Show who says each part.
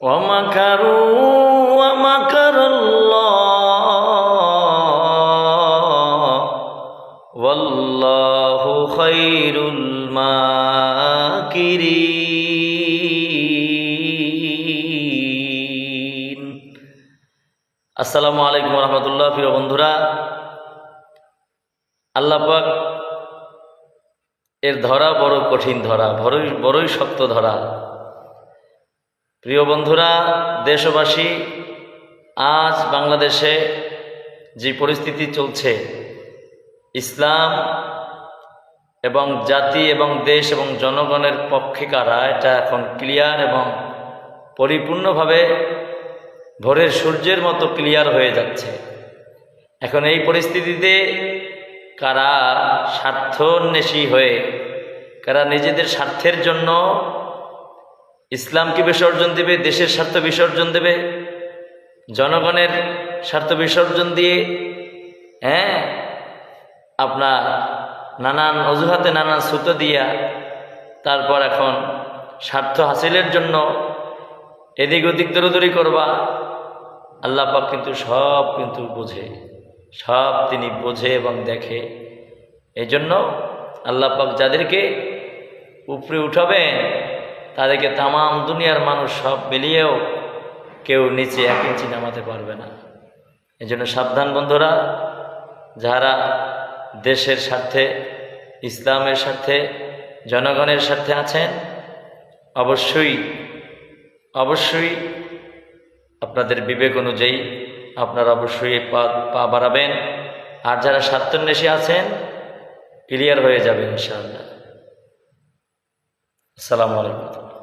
Speaker 1: ومكروا ومكر الله والله خير الماكرين। আসসালামু আলাইকুম রহমতুল্লাহ। প্রিয় বন্ধুরা, আল্লাহ পাক এর ধরা বড় কঠিন ধরা, বড়ই শক্ত ধরা। প্রিয় বন্ধুরা, দেশবাসী, আজ বাংলাদেশে যে পরিস্থিতি চলছে, ইসলাম এবং জাতি এবং দেশ এবং জনগণের পক্ষে কারা, এটা এখন ক্লিয়ার এবং পরিপূর্ণভাবে ভোরের সূর্যের মতো ক্লিয়ার হয়ে যাচ্ছে। এখন এই পরিস্থিতিতে কারা স্বার্থান্বেষী হয়ে, কারা নিজেদের স্বার্থের জন্য ইসলামকে বিসর্জন দেবে, দেশের স্বার্থ বিসর্জন দেবে, জনগণের স্বার্থ বিসর্জন দিয়ে আপনার নানান অজুহাতে নানান ছুতো দিয়া তারপর এখন স্বার্থ হাসিলের জন্য এদিক ওদিক দৌড়দৌড়ি করবা। আল্লাহ পাক কিন্তু সব বোঝে, সব তিনি বোঝে এবং দেখে। এই জন্য আল্লাহ পাক যাদেরকে উপরে উঠাবেন তাদেরকে তামাম দুনিয়ার মানুষ সব মিলিয়েও কেউ নিচে 1 ইঞ্চি নামাতে পারবে না। এই জন্য সাবধান বন্ধুরা, যারা দেশের স্বার্থে, ইসলামের স্বার্থে, জনগণের স্বার্থে আছেন, অবশ্যই আপনাদের বিবেক অনুযায়ী আপনারা অবশ্যই পা বাড়াবেন। আর যারা স্বার্থান্বেষী আছেন, ক্লিয়ার হয়ে যাবেন ইনশাআল্লাহ। আসসালামু আলাইকুম।